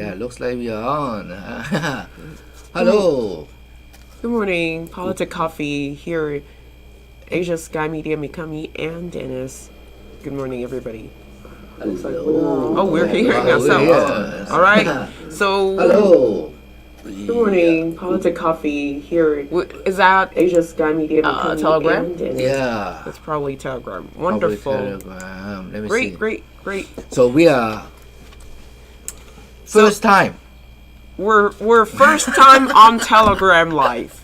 Yeah, looks like we are on. Hello. Good morning. PolitiCoffee here. Asia Sky Media, Mikami, and Dennis. Good morning, everybody. Hello. We're hearing ourselves. All right. So. Hello. Good morning. PolitiCoffee here. Is that Asia Sky Media, Mikami, Telegram? And Dennis? Yeah. That's probably Telegram. Wonderful. Probably Telegram. Let me see. Great. So we are first time. We're first time on Telegram Live.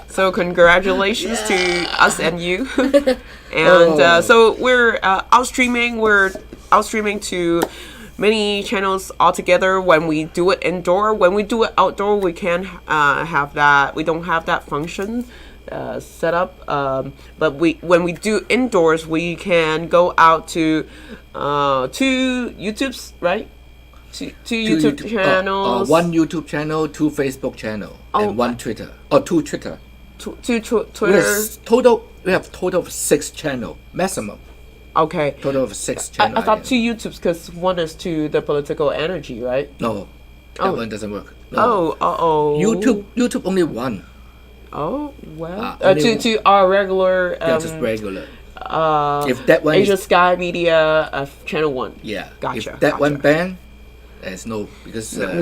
So congratulations to us and you. And so we're outstreaming. We're outstreaming to many channels altogether. When we do it indoor, when we do it outdoor, we can't have that. We don't have that function set up. But when we do indoors, we can go out to two YouTubes, right? Two YouTube channels. One YouTube channel, two Facebook channel, and one Twitter. Or two Twitter. Two Twitter. We have total of 6 channel maximum. Okay. Total of 6 channel. I thought 2 YouTubes because one is to the political energy, right? No, that one doesn't work. No. YouTube only one. Oh well. To our regular. Just regular. If that one Asia Sky Media channel 1. Yeah. Gotcha. If that one banned, there's no because then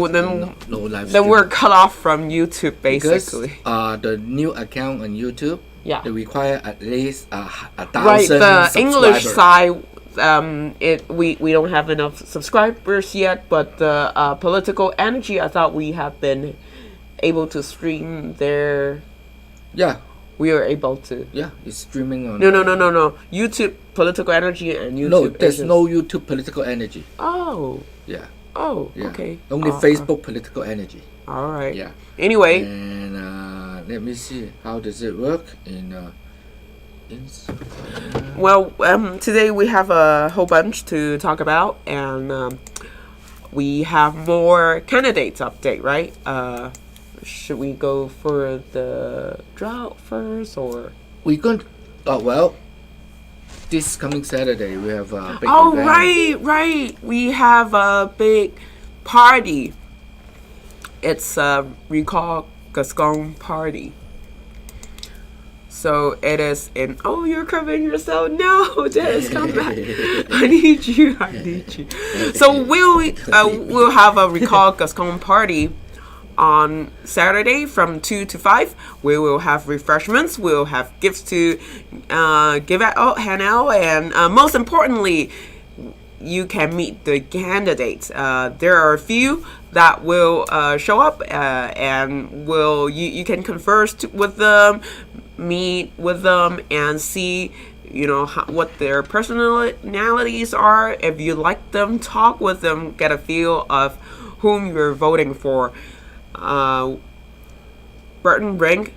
no live. Then we're cut off from YouTube basically. Because the new account on YouTube. Yeah. They require at least 1,000 right, the English subscribers. side, we don't have enough subscribers yet, but the political energy, I thought we have been able to stream there. Yeah. We are able to. Yeah, it's streaming on. No. YouTube political energy and YouTube. No, there's no YouTube political energy. Oh. Yeah. Oh. Yeah. Okay. Only Facebook political energy. All right. Yeah. Anyway. And let me see, how does it work in Well, today we have a whole bunch to talk about, and we have more candidates update, right? Should we go for the drought first, or we're going to, this coming Saturday we have a big event. right, we have a big party. It's a recall Gascon party. So it is in. Oh, you're covering yourself. No, Dennis, come back. I need you. So we'll have a recall Gascon party on Saturday from 2 to 5. We will have refreshments. We'll have gifts to give out, hand out, and most importantly, you can meet the candidates. There are a few that will show up, and you can converse with them, meet with them, and see what their personalities are. If you like them, talk with them, get a feel of whom you're voting for. Burton Brink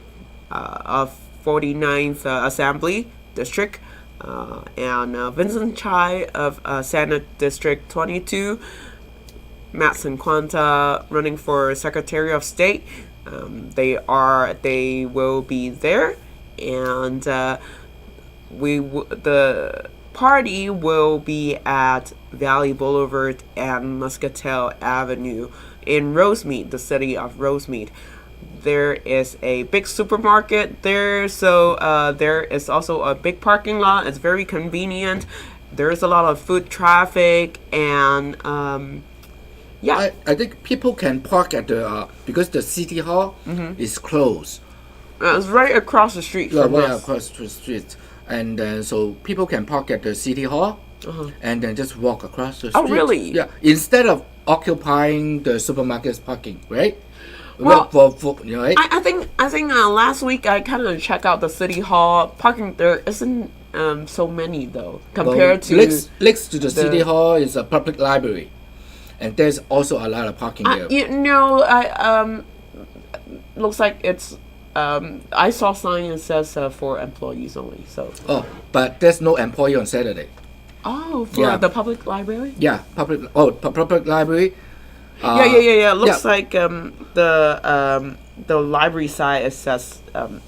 of 49th Assembly District, and Vincent Chai of Senate District 22, Matson Quanta running for Secretary of State. They will be there, and the party will be at Valley Boulevard and Muscatel Avenue in Rosemead, the city of Rosemead. There is a big supermarket there, so there is also a big parking lot. It's very convenient. There's a lot of foot traffic, and I think people can park at the because the city hall is closed. It's right across the street from us. Across the street, and then so people can park at the city hall, and then just walk across the street. Oh, really? Yeah, instead of occupying the supermarket's parking, right? Well, right? I think last week I kind of checked out the city hall parking. There isn't so many though compared to next to the city hall is a public library, and there's also a lot of parking there. Looks like it's. I saw sign that says for employees only. So. Oh, but there's no employee on Saturday. Oh, for the public library. Yeah, public library. Yeah. Looks like the library side it says the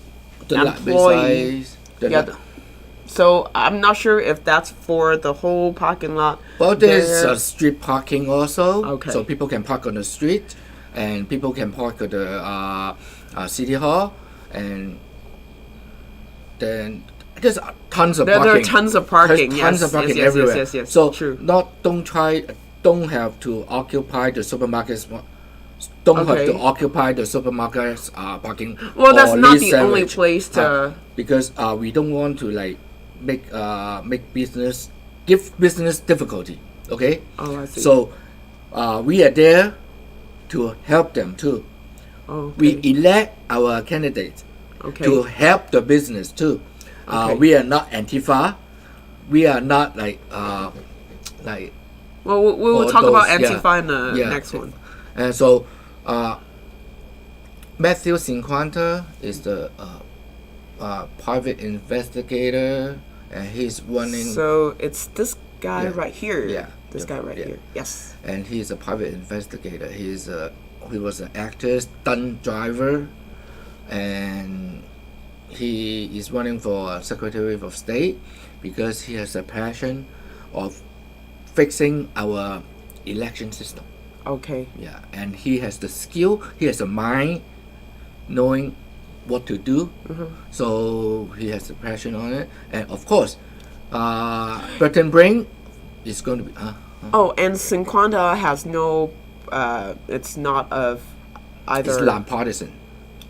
employees. library side. So I'm not sure if that's for the whole parking lot. Well, there's there. street parking also. Okay. So people can park on the street, and people can park at the city hall, and then there's tons of There parking. are tons of parking. There's tons Yes, of parking yes, everywhere. yes. So True. don't have to occupy the supermarkets. Don't have to Okay. occupy the supermarkets parking. Well, that's or not lease the only sandwich. place to. Because we don't want to like make business give business difficulty. Okay. Oh, I see. So we are there to help them too. Oh, We okay. elect our candidates Okay. to help the business too. Okay. We are not Antifa. We are not like Well, we will or talk about those- yeah. Antifa in the Yeah. next one. and so Matthew Cinquanta is the private investigator, and he's running. So it's this guy Yeah. right here. Yeah. This guy right Yeah. here. Yes. And he's a private investigator. He was an actor, stunt driver, and he is running for Secretary of State because he has a passion of fixing our election system. Okay. Yeah, and he has the skill. He has a mind, knowing what to do. So he has a passion on it, and of course, Burton Brain is going to be. Oh, and Cinquanta has no. It's not of either. It's nonpartisan.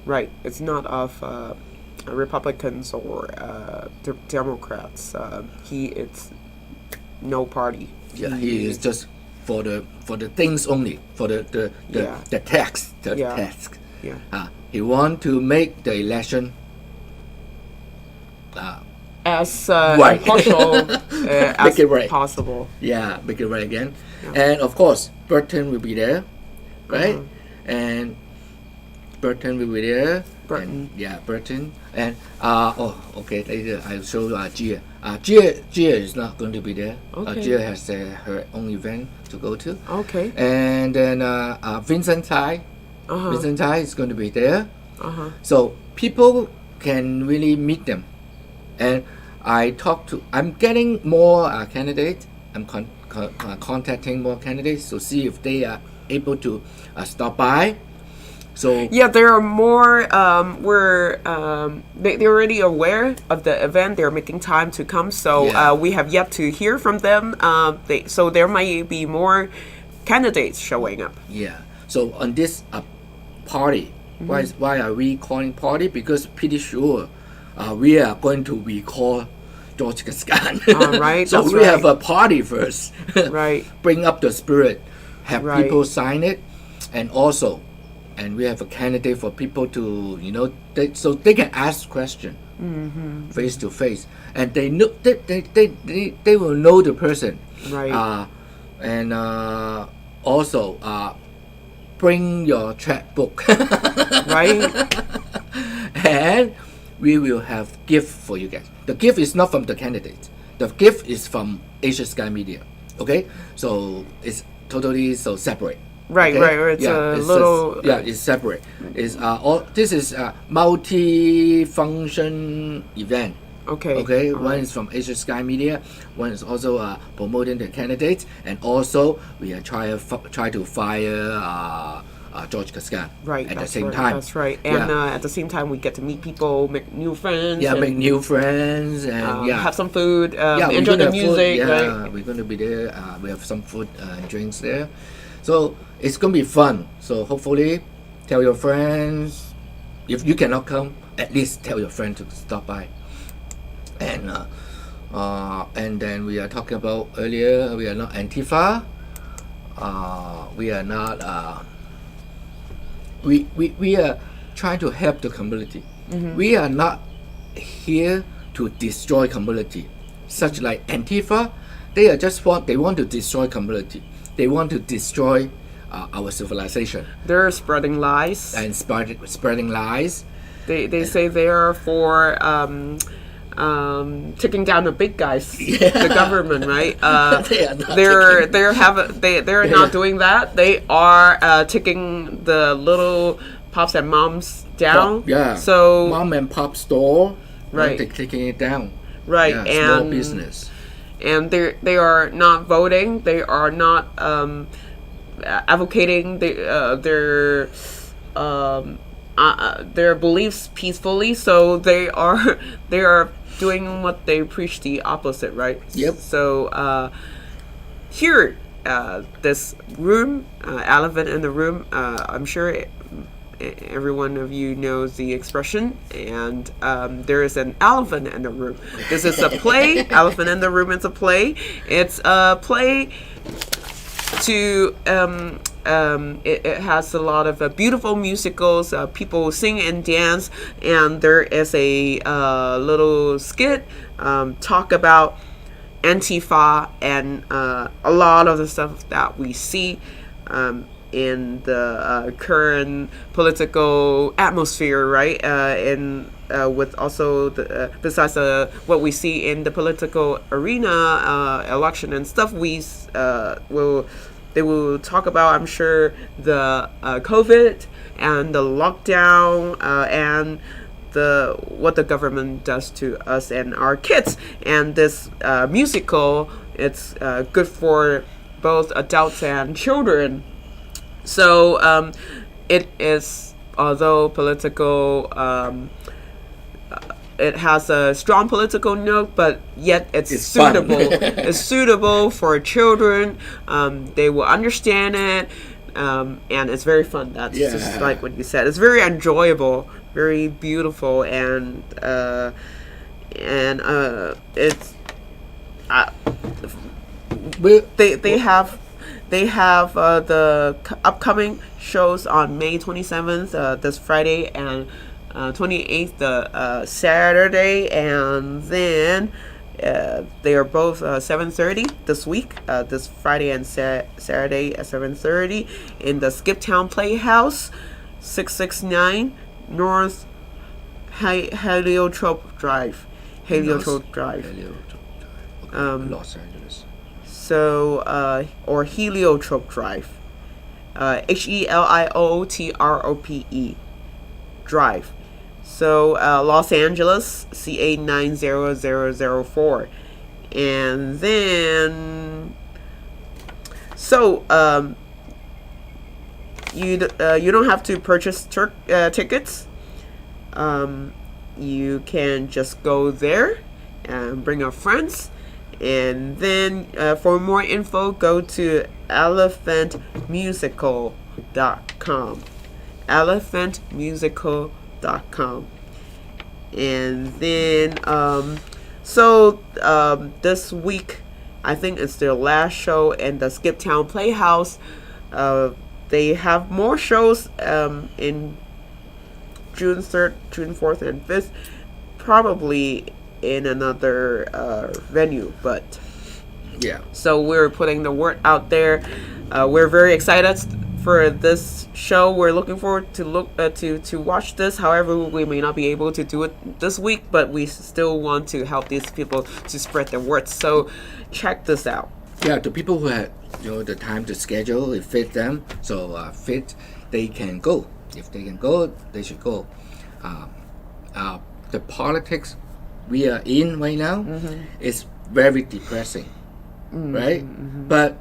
Right. It's not of Republicans or Democrats. It's no party. Yeah, he is just for the things only, for the Yeah. tax, Yeah. tax. Yeah. He want to make the election. As Right. impartial as it right. possible. Yeah, make it right again. And of course, Burton will be there, right? And Burton will be there. Burton. And, yeah, Burton. And okay. Later I'll show Gia. Gia is not going to be there. Okay. Gia has her own event to go to. Okay. And then Vincent Tai. Vincent Tai is going to be there. So people can really meet them. And I'm getting more candidates. I'm contacting more candidates to see if they are able to stop by. So Yeah, there are more. They're already aware of the event. They're making time to come. So Yeah. we have yet to hear from them. So there might be more candidates showing up. yeah. So on this party, why are we calling party? Because pretty sure we are going to recall George Gascon. Right, So that's we right. have a party first. Right. Bring up the spirit. Have Right. people sign it, and we have a candidate for people to so they can ask question face to face, and they know they will know the person. Right. And also bring your checkbook. Right. And we will have gift for you guys. The gift is not from the candidate. The gift is from Asia Sky Media. Okay, so it's totally so separate. Right, Okay? right. It's a little. It's separate. It's this is a multi-function event. Okay. Okay, all one right. is from Asia Sky Media. One is also promoting the candidates, and also we are try to fire George Gascon Right. at the That's same right, time. That's right. And Yeah. at the same time, we get to meet people, make new friends. Yeah, and, make new friends, and have some food. we're Enjoy gonna the have food. music. Yeah, Right. we're gonna be there. We have some food and drinks there, so it's gonna be fun. So hopefully, tell your friends. If you cannot come, at least tell your friend to stop by. And then we are talking about earlier. We are not Antifa. We are not. We are trying to help the community. We are not here to destroy community. Such like Antifa, they want to destroy community. They want to destroy our civilization They're spreading lies. and spreading lies. They say they're for taking down the big guys, the government, right? They are not They're not doing that. They are taking the little pops and moms down. Yeah. So mom and pop store. Right. They're taking it down. Right, small business. And they are not voting. They are not advocating their beliefs peacefully. So they are doing what they preach, the opposite, right? Yep. So here, this room, elephant in the room. I'm sure every one of you knows the expression, and there is an elephant in the room. This is a play. Elephant in the Room is a play. It's a play to it has a lot of beautiful musicals. People sing and dance, and there is a little skit talk about Antifa and a lot of the stuff that we see in the current political atmosphere, right? And with also besides what we see in the political arena, election and stuff, they will talk about, I'm sure, the COVID and the lockdown and what the government does to us and our kids. And this musical, it's good for both adults and children. So it is, although political, it has a strong political note, but yet it's suitable. It's suitable for children. They will understand it, and it's very fun. That's just like what you said. It's very enjoyable, very beautiful, and it's they have the upcoming shows on May 27th, this Friday, and 28th, the Saturday, and then they are both 7:30 this week, this Friday and Saturday at 7:30 in the Skiptown Playhouse, 669 North Heliotrope Drive. Los Angeles. So, or Heliotrope Drive. HELIOTROPE Drive. So, Los Angeles, CA 90004. And then, so, you don't have to purchase tickets. You can just go there and bring your friends. And then for more info, go to elephantmusical.com. elephantmusical.com. And then this week, I think it's their last show in the Skiptown Playhouse. They have more shows in June 3rd, June 4th, and 5th, probably in another venue, but so we're putting the word out there. We're very excited for this show. We're looking forward to watch this. However, we may not be able to do it this week, but we still want to help these people to spread the word. So check this out. The people who had the time to schedule, it fit them, so they can go. If they can go, they should go. The politics we are in right now is very depressing, right? But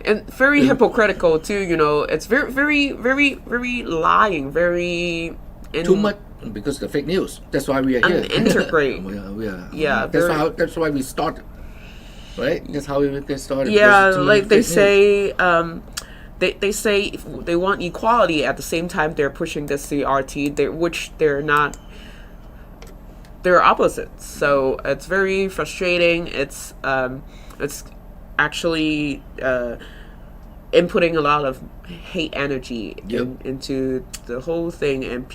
and very hypocritical too. It's very, very, very, very lying. Very too much because the fake news. That's why we are here. Integrate. we are. Yeah. That's why we started. Right. That's how we get started. Yeah, like they say. They say if they want equality, at the same time they're pushing the CRT, which they're not. They're opposites, so it's very frustrating. It's actually inputting a lot of hate energy into the whole thing, and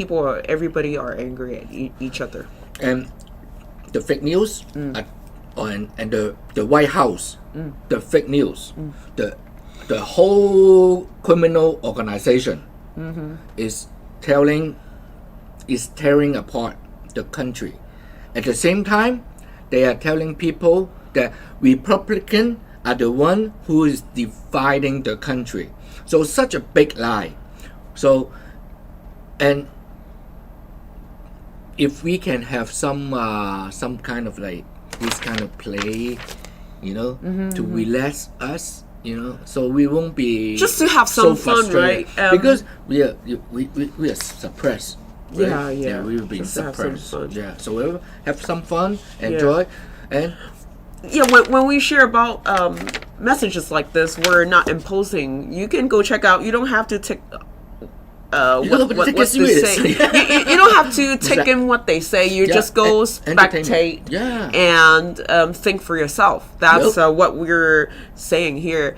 everybody are angry at each other. And the fake news, and the White House, the fake news, the whole criminal organization is tearing apart the country. At the same time, they are telling people that Republicans are the one who is dividing the country. So such a big lie. So, and if we can have some kind of like this kind of play, to relax us, so we won't be just to have some fun, right? Because we are suppressed. Right? Yeah. We will be just suppressed. To have some fun. Yeah, so we'll have some fun, enjoy, and when we share about messages like this, we're not imposing. You can go check out. You don't have to take. What they say. You don't have to take in what they say. You just go spectate and think for yourself. That's what we're saying here.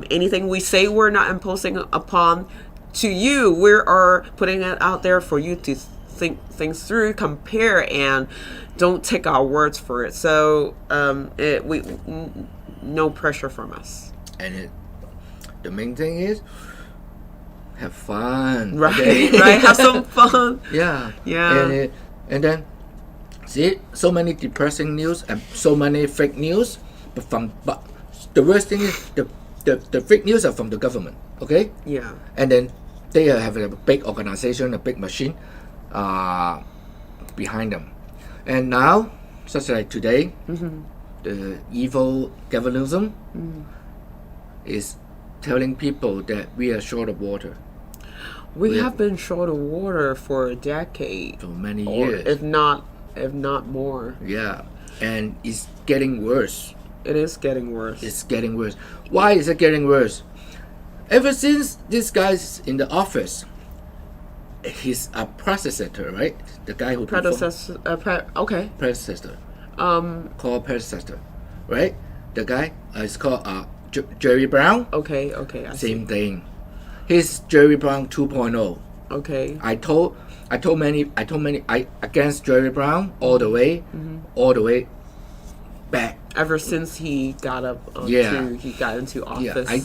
Anything we say, we're not imposing upon to you. We are putting it out there for you to think things through, compare, and don't take our words for it. So no pressure from us. And the main thing is, have fun, right? Okay? Right, have some fun. Yeah. And then see, so many depressing news and so many fake news, but the worst thing is the fake news are from the government. Okay. Yeah. And then they have a big organization, a big machine, behind them. And now, such like today, the evil capitalism is telling people that we are short of water. We have been short of water for a decade. For many years. If not more. Yeah. And it's getting worse. It is getting worse. It's getting worse. Why is it getting worse? Ever since this guy's in the office, he's a predecessor, right? The guy who predecessor. Predecessor. Called predecessor, right? The guy is called Jerry Brown. Okay. Same thing. He's Jerry Brown 2.0. Okay. I told many against Jerry Brown all the way back. Ever since he got he got into office. Yeah,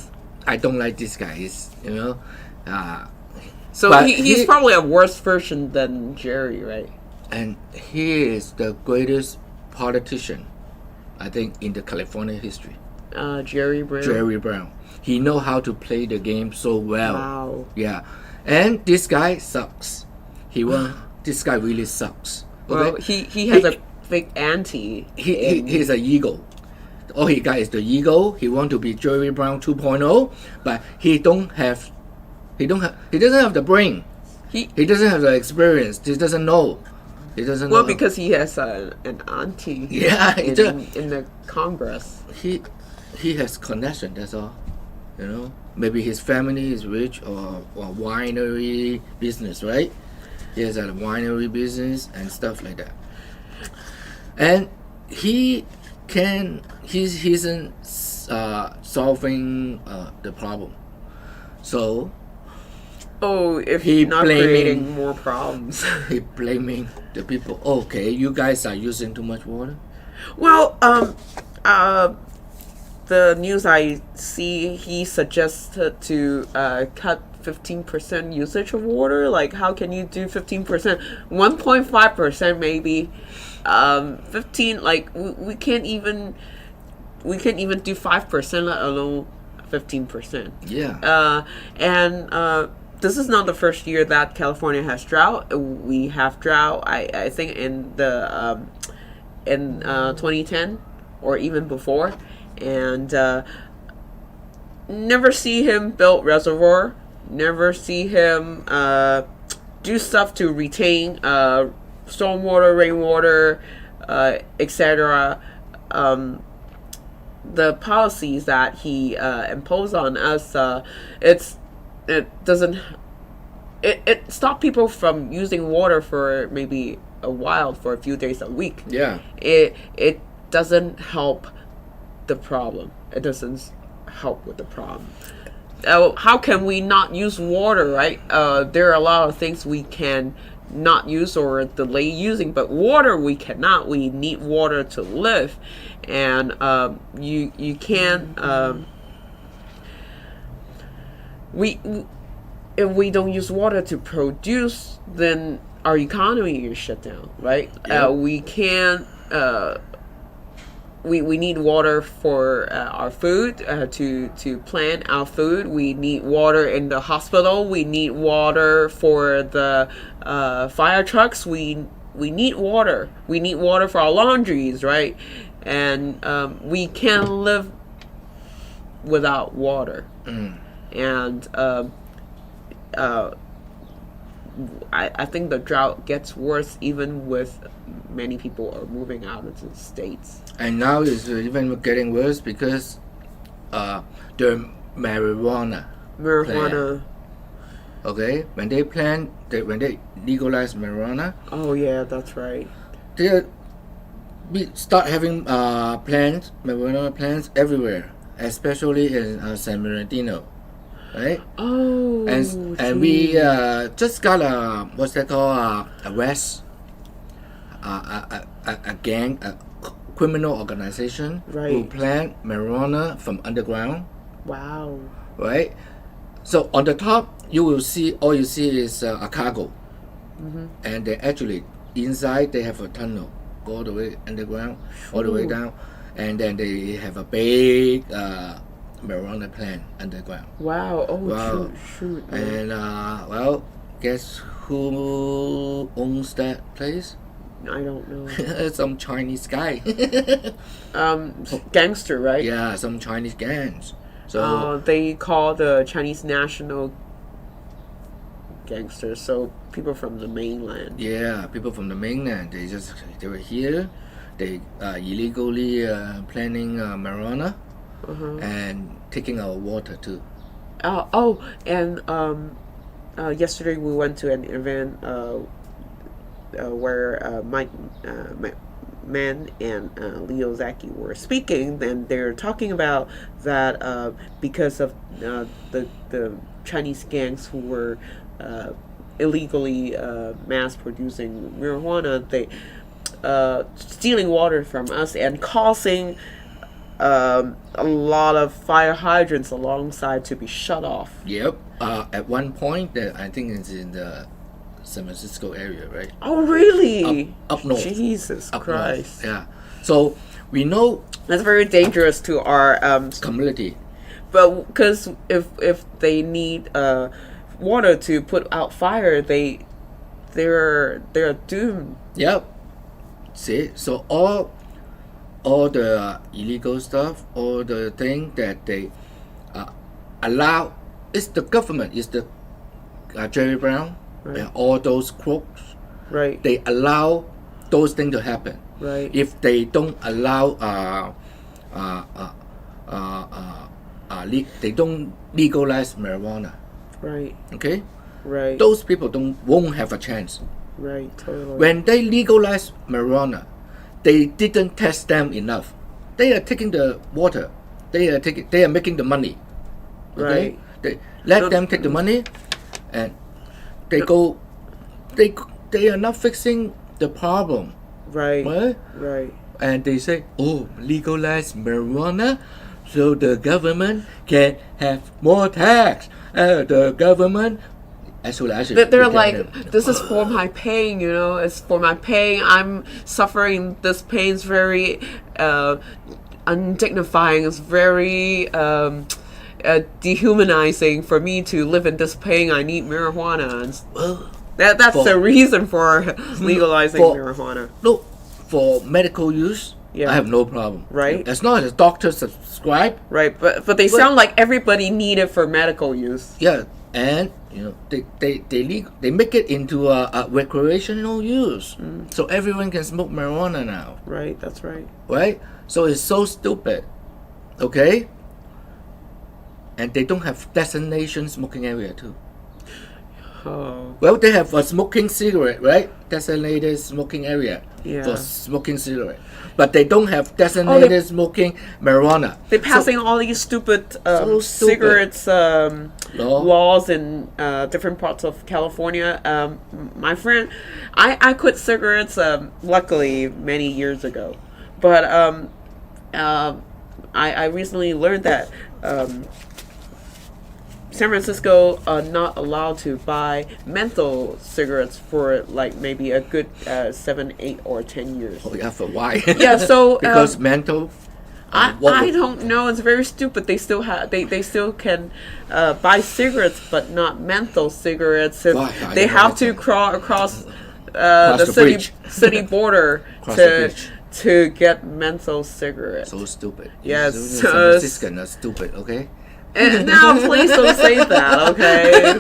I don't like this guy. So he's probably a worse version than Jerry, right? And he is the greatest politician, I think, in the California history. Jerry Brown. Jerry Brown. He know how to play the game so well. Wow. Yeah. And this guy sucks. This guy really sucks. Okay? Well, he has a big anti. He's an ego. All he got is the ego. He want to be Jerry Brown 2.0, but he doesn't have the brain. He doesn't have the experience. He doesn't know. Well, because he has an auntie. Yeah, in the Congress. He has connection. That's all. Maybe his family is rich or winery business, right? He has a winery business and stuff like that. And he's solving the problem. So. Oh, if he's not creating more problems. He blaming the people. Okay, you guys are using too much water. Well, the news I see, he suggested to cut 15% usage of water. Like, how can you do 15%? 1.5% maybe. 15. Like, we can't even do 5%, let alone 15%. Yeah. And this is not the first year that California has drought. We have drought. I think in 2010 or even before, and never see him build reservoir. Never see him do stuff to retain stormwater, rainwater, etc. The policies that he imposed on us, it stopped people from using water for maybe a while, for a few days a week. Yeah. It doesn't help the problem. It doesn't help with the problem. How can we not use water, right? There are a lot of things we can not use or delay using, but water we cannot. We need water to live, and you can't. If we don't use water to produce, then our economy is shut down, right? Yeah. We can't. We need water for our food, to plant our food. We need water in the hospital. We need water for the fire trucks. We need water. We need water for our laundries, right? and we can't live without water. And I think the drought gets worse even with many people are moving out into the States. And now it's even getting worse because the marijuana. Plant, okay, when they legalize marijuana. Oh yeah, that's right. We start having marijuana plants everywhere, especially in San Bernardino. Right? Oh, and we just got what's that called, arrest a gang, a criminal organization who plant marijuana from underground. Wow. Right? So on the top all you see is a cargo, and they actually inside they have a tunnel go all the way underground, all the way down, and then they have a big marijuana plant underground. Wow. Oh, wow. Shoot. And well, guess who owns that place? I don't know. Some Chinese guy. Gangster, right? Yeah, some Chinese gangs. So they call the Chinese national gangsters, so people from the mainland. Yeah, people from the mainland. They were here. They illegally planting marijuana. And taking our water too. And yesterday we went to an event where Mike Mann and Leo Zaki were speaking, and they're talking about that because of the Chinese gangs who were illegally mass producing marijuana, they stealing water from us and causing a lot of fire hydrants alongside to be shut off. Yep. At one point, I think it's in the San Francisco area, right? Oh, really? Up north. Jesus Christ. North. Yeah. So we know that's very dangerous to our community. But because if they need water to put out fire, they're doomed. Yep. See, so all the illegal stuff, all the thing that they allow, it's the government, it's the Jerry Brown and all those crooks. Right. They allow those things to happen. Right. If they don't allow, they don't legalize marijuana. Right. Okay. Right. Those people won't have a chance. Right. Totally. When they legalize marijuana, they didn't test them enough. They are taking the water. They are making the money. Okay? Right. They let them take the money, and they go. They are not fixing the problem. Right. Right. Right. And they say, "Oh, legalize marijuana, so the government can have more tax. The government." Actually, they're like, this is for my pain, it's for my pain. I'm suffering this pain. It's very undignifying. It's very dehumanizing for me to live in this pain. I need marijuana. That's the reason for legalizing marijuana. Look, for medical use, I have no problem. Right. As long as the doctor subscribe. Right, but they sound like everybody need it for medical use. Yeah. And they make it into a recreational use, so everyone can smoke marijuana now. Right, that's right. Right, so it's so stupid. Okay, and they don't have destination smoking area too. Oh. Well, they have a smoking cigarette, right? Designated smoking area for smoking cigarette, but they don't have designated smoking marijuana. They're passing all these stupid cigarettes laws in different parts of California. My friend, I quit cigarettes luckily many years ago, but I recently learned that San Francisco are not allowed to buy menthol cigarettes for like maybe a good 7, 8, or 10 years. Oh yeah, for why? Yeah, so because menthol. I don't know. It's very stupid. They still have they still can buy cigarettes, but not menthol cigarettes. They have to crawl across the city border to get menthol cigarettes. So stupid. Yes. San Franciscans are stupid, okay? And now, please don't say that, okay?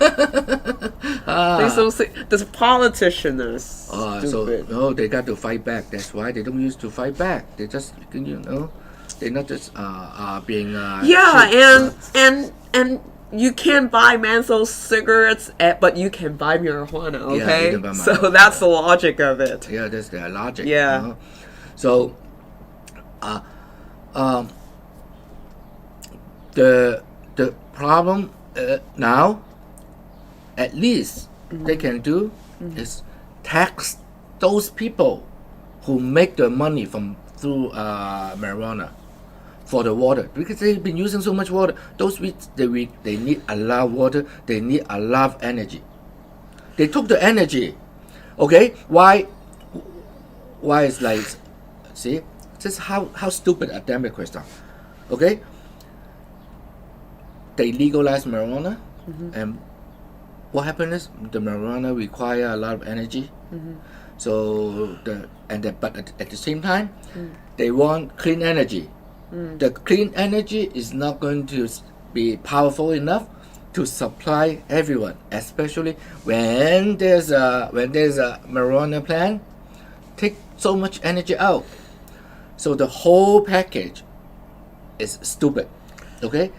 Please don't say. The politician is stupid. They got to fight back. That's why they don't used to fight back. They just, they're not just being. Yeah, and you can buy menthol cigarettes, but you can buy marijuana. Okay, you can buy so marijuana. That's the logic of it. Yeah, that's their logic. Yeah. So, the problem now, at least they can do is tax those people who make the money through marijuana for the water, because they've been using so much water. Those they need a lot of water. They need a lot of energy. They took the energy. Okay, why is like, see, just how stupid a Democrats are. Okay, they legalize marijuana, and what happens is the marijuana require a lot of energy. So but at the same time, they want clean energy. The clean energy is not going to be powerful enough to supply everyone, especially when there's a marijuana plant take so much energy out. So the whole package is stupid. Okay.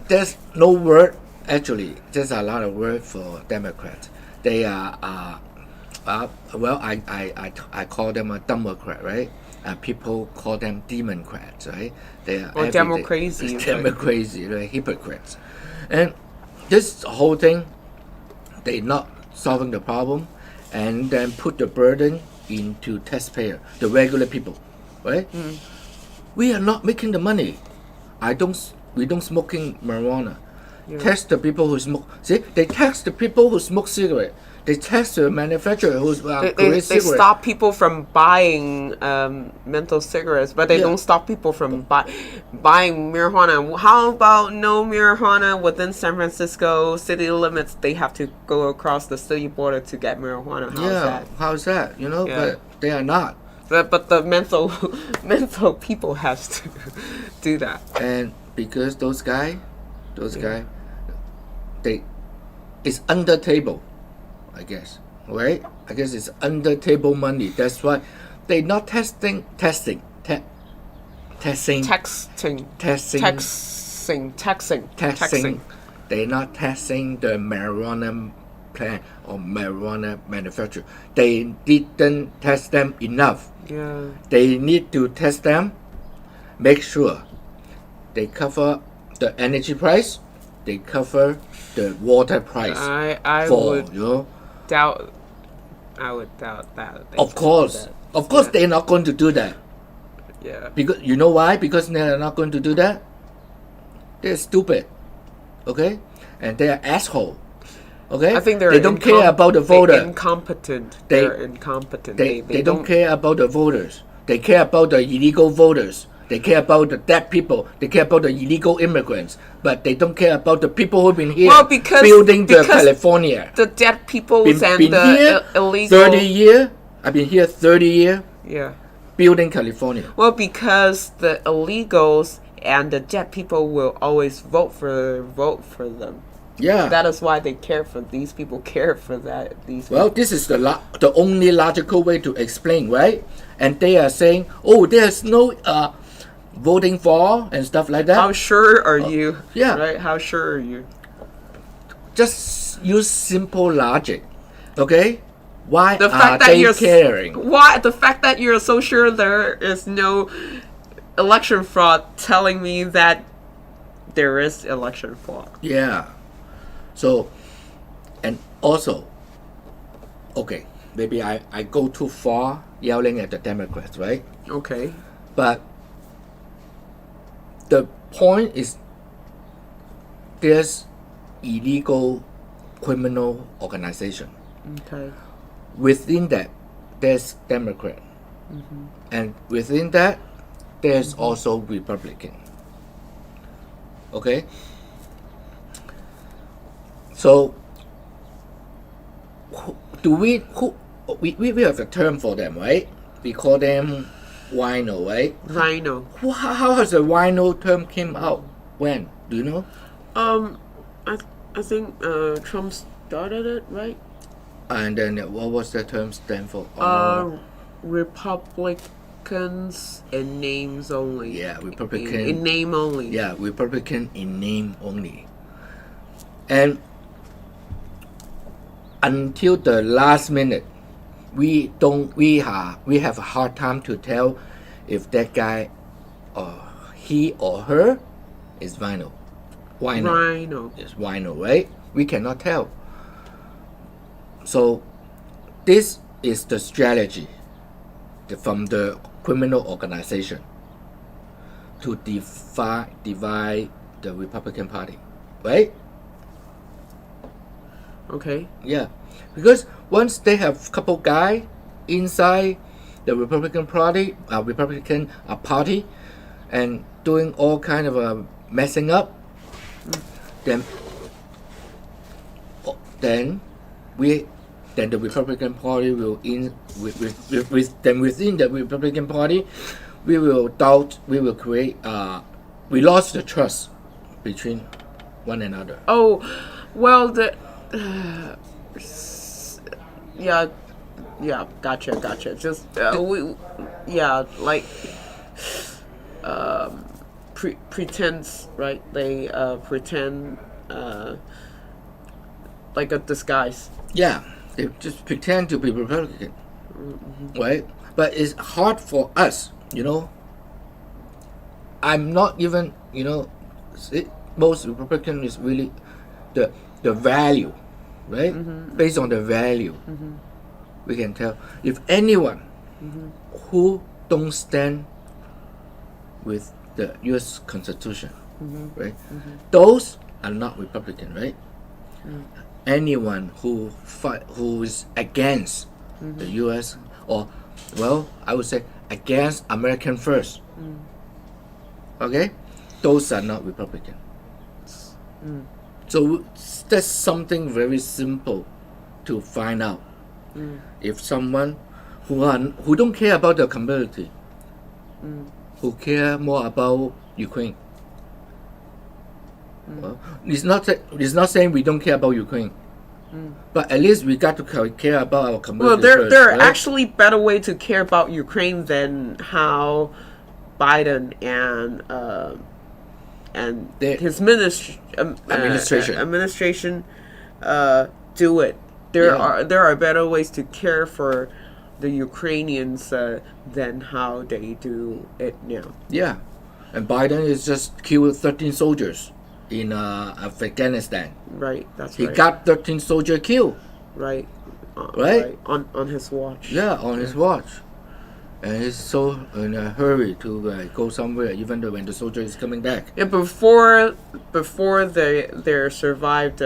There's no word, actually. There's a lot of word for Democrats. They are I call them a Democrat, right? People call them Democrats, right? They are Democracy, Democracy, right? Hypocrites. And this whole thing, they're not solving the problem, and then put the burden into taxpayer, the regular people, right? We are not making the money. We don't smoking marijuana. Yeah. Tax the people who smoke. See, they tax the people who smoke cigarette. They tax the manufacturer who's they stop people from buying menthol cigarettes, but they don't stop people from buying marijuana. How about no marijuana within San Francisco city limits? They have to go across the city border to get marijuana. How's that? But they are not. But the menthol people has to do that. And because those guys, it's under table, I guess, right? I guess it's under table money. That's why they're not taxing. They're not taxing the marijuana plant or marijuana manufacturer. They didn't test them enough. Yeah. They need to test them, make sure they cover the energy price, they cover the water price. I would doubt that. Of course, they're not going to do that. Yeah. Because you know why? Because they're not going to do that. They're stupid. Okay, and they're asshole. Okay, I think they don't care about the voter. They're incompetent. They're incompetent. They don't care about the voters. They care about the illegal voters. They care about the dead people. They care about the illegal immigrants. But they don't care about the people who've been here building the California. The dead people and been the here illegal. 30 years. I've been here 30 years. Yeah. Building California. Well, because the illegals and the dead people will always vote for them. Yeah. That is why they care for these people. Care for that. This is the only logical way to explain, right? And they are saying, oh, there's no voting for and stuff like that. How sure are you? Yeah. Right? How sure are you? Just use simple logic, okay? Why the fact are that they caring? Why the fact that you're so sure there is no election fraud telling me that there is election fraud? Yeah. So, and also, okay, maybe I go too far yelling at the Democrats, right? Okay. But the point is, there's illegal criminal organization. Okay. Within that, there's Democrat. And within that, there's also Republican. Okay? So, we have a term for them, right? We call them RINO, right? RINO. How has the RINO term came out? When? Do you know? I think Trump started it, right? And then what was the term stand for? Republicans in names only. Yeah, Republican. In name only. Yeah, Republican in name only. And until the last minute, we have a hard time to tell if that guy or he or her is RINO. RINO. It's RINO, right? We cannot tell. So this is the strategy from the criminal organization to divide the Republican Party, right? Okay. Yeah, because once they have a couple guys inside the Republican Party, party, and doing all kind of messing up, then the Republican Party will within the Republican Party, we will create we lost the trust between one another. Oh, well, yeah, gotcha. Just pretense, right? They pretend like a disguise. Yeah, they just pretend to be Republican, right? But it's hard for us, I'm not even, most Republican is really the value, right? Based on the value, we can tell if anyone who don't stand with the U.S. Constitution, right? Those are not Republican, right? Anyone who is against the U.S. or, I would say against American first, okay, those are not Republican. So that's something very simple to find out. If someone who don't care about the community, who care more about Ukraine. Well, it's not saying we don't care about Ukraine, but at least we got to care about our community. Well, there are right? actually better way to care about Ukraine than how Biden and his administration do it. There are better ways to care for the Ukrainians than how they do it now. Yeah, and Biden is just killed 13 soldiers in Afghanistan. Right, that's he right. He got 13 soldiers killed. Right. Right? On his watch. Yeah, on his watch. And he's so in a hurry to go somewhere, even though when the soldier is coming back. Yeah, before their survived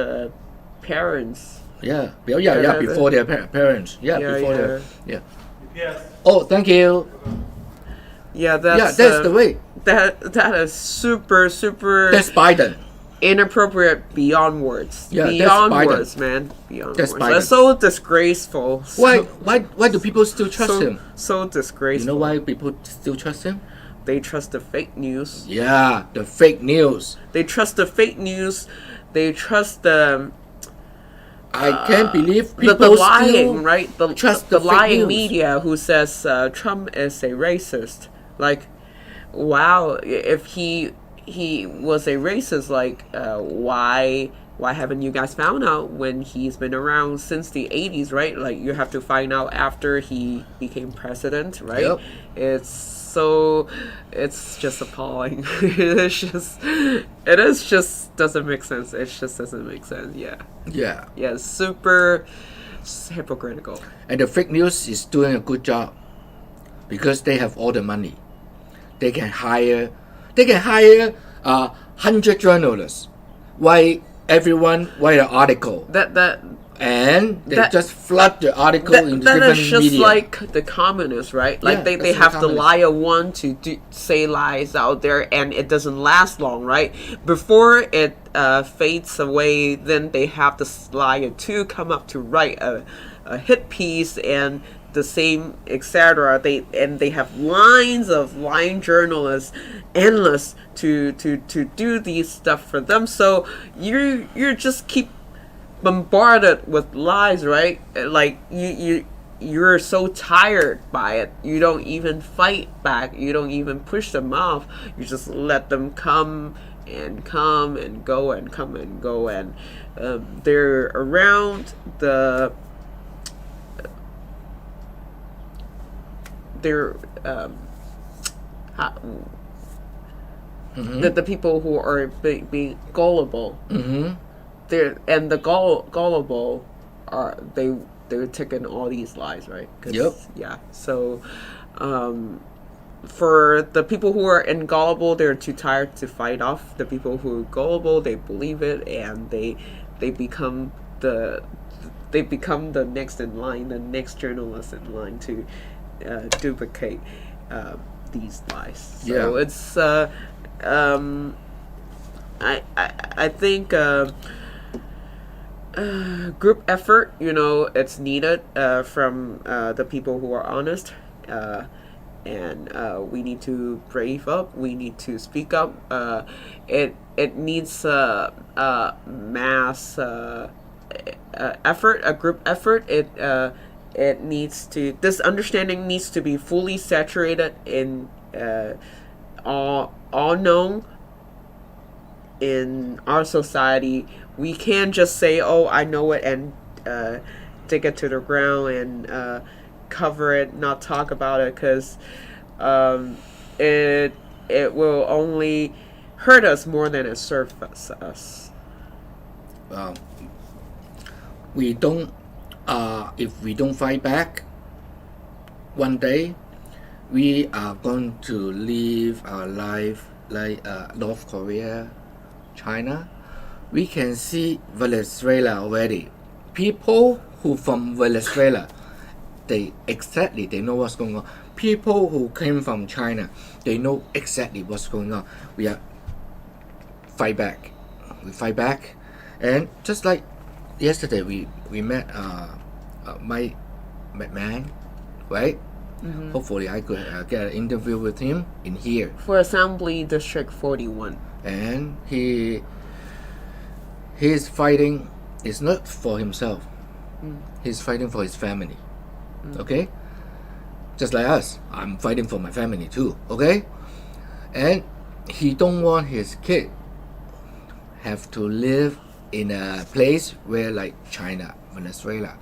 parents. Before their parents. Yeah. Yes. Oh, thank you. Yeah, that's the way. That is super. That's Biden. Inappropriate beyond words. Yeah, beyond that's words, man. Beyond that's words. Biden. That's so disgraceful. Why do people still trust him? So disgraceful. You know why people still trust him? They trust the fake news. Yeah, the fake news. They trust the fake news. They trust the. I can't believe people the lying, still right? The lying news. Media who says Trump is a racist. Like, wow, if he was a racist, like, why haven't you guys found out when he's been around since the 80s, right? Like, you have to find out after he became president, right? Yep. It's just appalling. It is just doesn't make sense. It just doesn't make sense. Yeah, super hypocritical. And the fake news is doing a good job because they have all the money. They can hire 100 journalists. Write an article. That and they That- just flood the article into that different is just media. like the communists, right? Like Yeah, they that's the have the communists. liar one to say lies out there, and it doesn't last long, right? Before it fades away, then they have the liar two come up to write a hit piece and the same, etc. They have lines of lying journalists, endless to do these stuff for them. So you're just keep bombarded with lies, right? Like you're so tired by it, you don't even fight back, you don't even push them off, you just let them come and go and come and go, and they're around they're the people who are being gullible. And the gullible are they're taking all these lies, right? Yep. Yeah. So, for the people who are gullible, they're too tired to fight off. The people who are gullible, they believe it, and they become the next in line, the next journalist in line to duplicate these lies. So it's I think group effort, it's needed from the people who are honest, and we need to brave up. We need to speak up. It needs mass effort, a group effort. It needs to. This understanding needs to be fully saturated in all known in our society. We can't just say, "Oh, I know it," and dig it to the ground and cover it, not talk about it, because it will only hurt us more than it serves us. We don't. If we don't fight back, one day we are going to live our life like North Korea, China. We can see Venezuela already. People who from Venezuela, they know what's going on. People who came from China, they know exactly what's going on. We fight back. We fight back, and just like yesterday, we met Mike McMahon, right? Mm-hmm. Hopefully, I could get an interview with him in here for Assembly District 41, and He's fighting is not for himself. He's fighting for his family. Okay? Just like us. I'm fighting for my family too. Okay? And he don't want his kid have to live in a place where like China, Venezuela,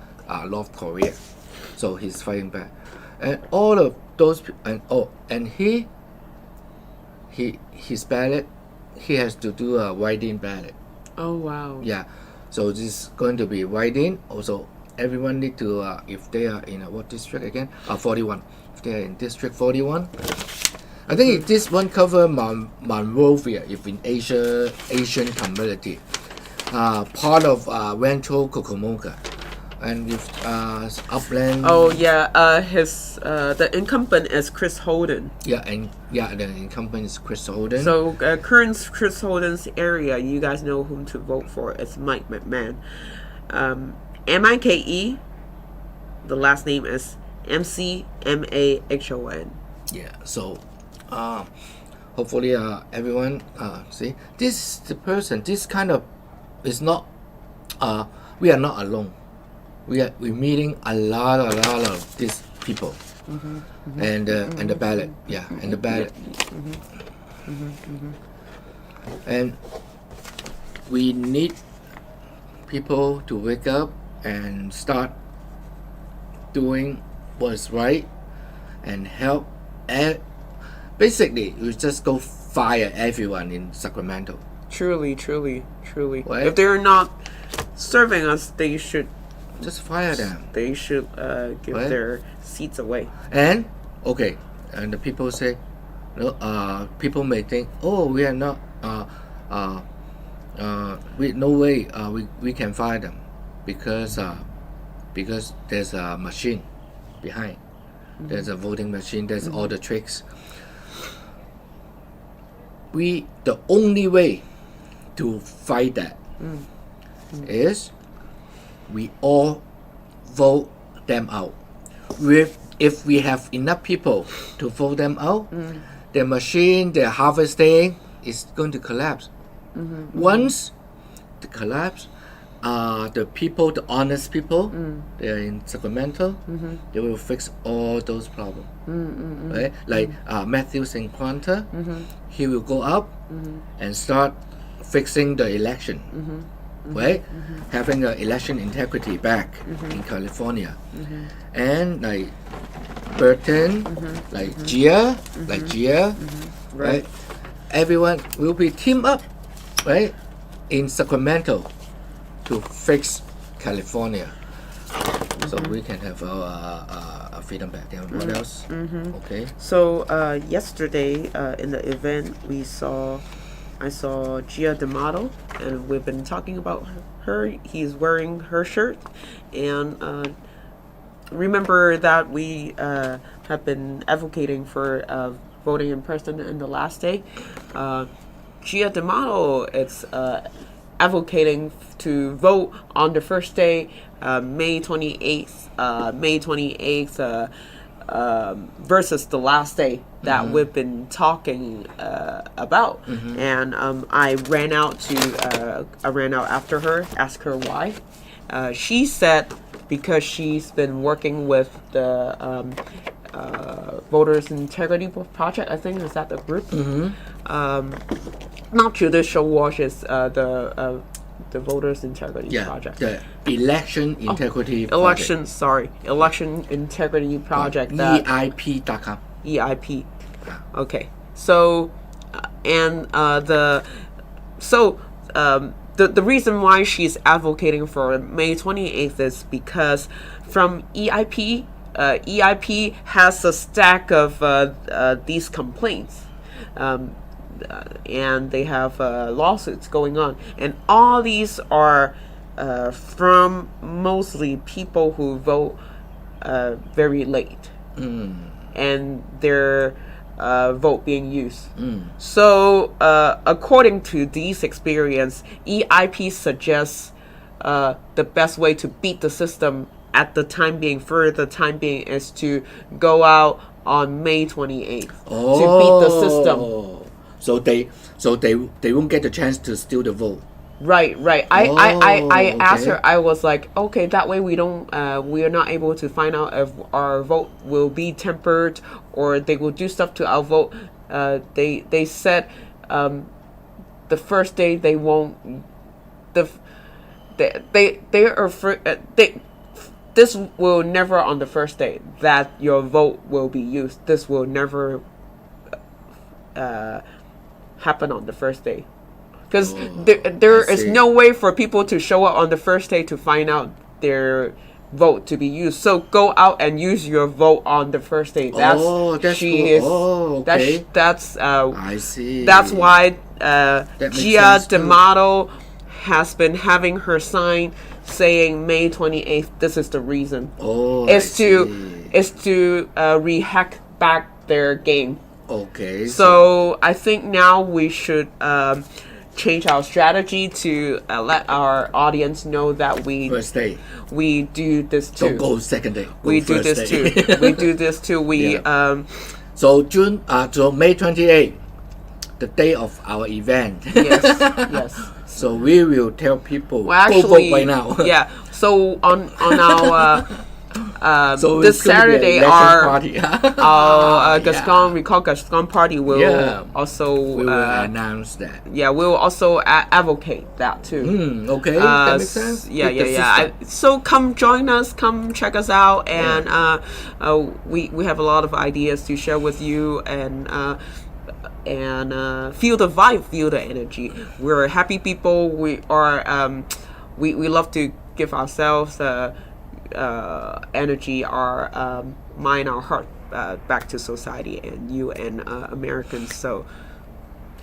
North Korea. So he's fighting back. And all of those and his ballot, he has to do a write-in ballot. Oh wow! Yeah, so this is going to be write-in. Also, everyone need to if they are in what district again? 41. If they are in District 41, I think this one cover Monrovia. If in Asian community, part of Rancho Cucamonga, and if upland. Oh yeah, his the incumbent is Chris Holden. The incumbent is Chris Holden. So current Chris Holden's area, you guys know whom to vote for. It's Mike McMahon, MIKE. The last name is MCMAHON. Yeah. So, hopefully, everyone see this the person. This kind of is not. We are not alone. We're meeting a lot of these people, and the ballot, and the ballot, and we need people to wake up and start doing what's right and help. Basically, we just go fire everyone in Sacramento. Truly. Right? If they're not serving us, they should. Just fire them. They should give their seats away. And the people say, no. People may think, oh, we are not. No way. We can fire them. because there's a machine behind. There's a voting machine. There's all the tricks. The only way to fight that is we all vote them out. If we have enough people to vote them out, the machine, the harvesting is going to collapse. Once the collapse, the people, the honest people, they're in Sacramento, they will fix all those problems. Right? Like Matthews in Quanta, he will go up and start fixing the election. Right? Having the election integrity back in California. And like Burton, like Gia, right? Everyone will be teamed up, right? In Sacramento to fix California. So we can have our freedom back there. What else? Okay. So yesterday in the event, I saw Gia D'Amato, and we've been talking about her. He's wearing her shirt, and remember that we have been advocating for voting in person in the last day. Gia D'Amato is advocating to vote on the first day, May 28th, versus the last day that we've been talking about. And I ran out after her, asked her why. She said because she's been working with the Voters Integrity Project, I think, is that the group? Not Judicial Watch, is the Voters Integrity Project. The Election Integrity Project. Election Integrity Project. EIP.com. EIP. Okay. So, the reason why she's advocating for May 28th is because from EIP, EIP has a stack of these complaints. And they have lawsuits going on, and all these are from mostly people who vote very late, and their vote being used. So according to these experience, EIP suggests the best way to beat the system at the time being, is to go out on May 28th to beat the system. So they won't get the chance to steal the vote. Right. I asked her. I was like, okay, that way we are not able to find out if our vote will be tempered or they will do stuff to our vote. They said the first day they won't. This will never on the first day that your vote will be used. This will never happen on the first day, because there is no way for people to show up on the first day to find out their vote to be used. So go out and use your vote on the first day. That's I see. That's why Gia D'Amato has been having her sign saying May 28th. This is the reason. Is to rehack back their game. Okay. So I think now we should change our strategy to let our audience know that we do this too. Don't go second day. We do this too. We do this too. So May 28th, the day of our event. Yes. So we will tell people go vote right now. Yeah. So on our so this Saturday, our Gascon party will also announce that. Yeah, we'll also advocate that too. Okay, that makes sense. So come join us, come check us out, and we have a lot of ideas to share with you, and feel the vibe, feel the energy. We're happy people. We are we love to give ourselves energy, our mind, our heart back to society and you and Americans. So,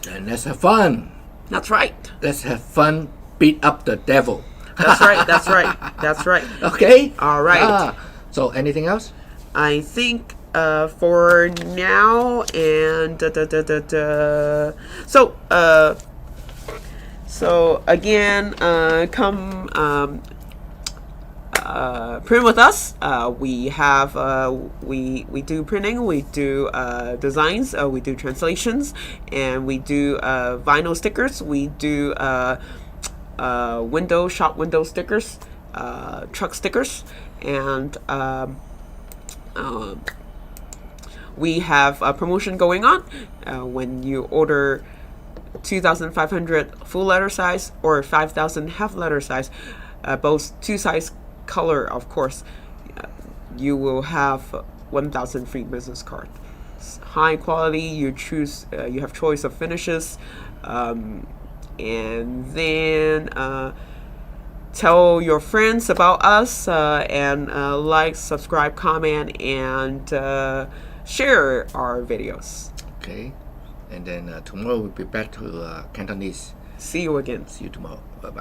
and let's have fun. That's right. Let's have fun. Beat up the devil. That's right. That's right. That's right. Okay. All right. So anything else? I think for now and so again, come print with us. We have we do printing, we do designs, we do translations, and we do vinyl stickers. We do shop window stickers, truck stickers, and we have a promotion going on when you order 2,500 full letter size or 5,000 half letter size, both two size color, of course, you will have 1,000 free business card. High quality, you choose, you have choice of finishes, and then tell your friends about us, and like, subscribe, comment, and share our videos. Okay. And then tomorrow we'll be back to Cantonese. See you again. See you tomorrow. Bye-bye.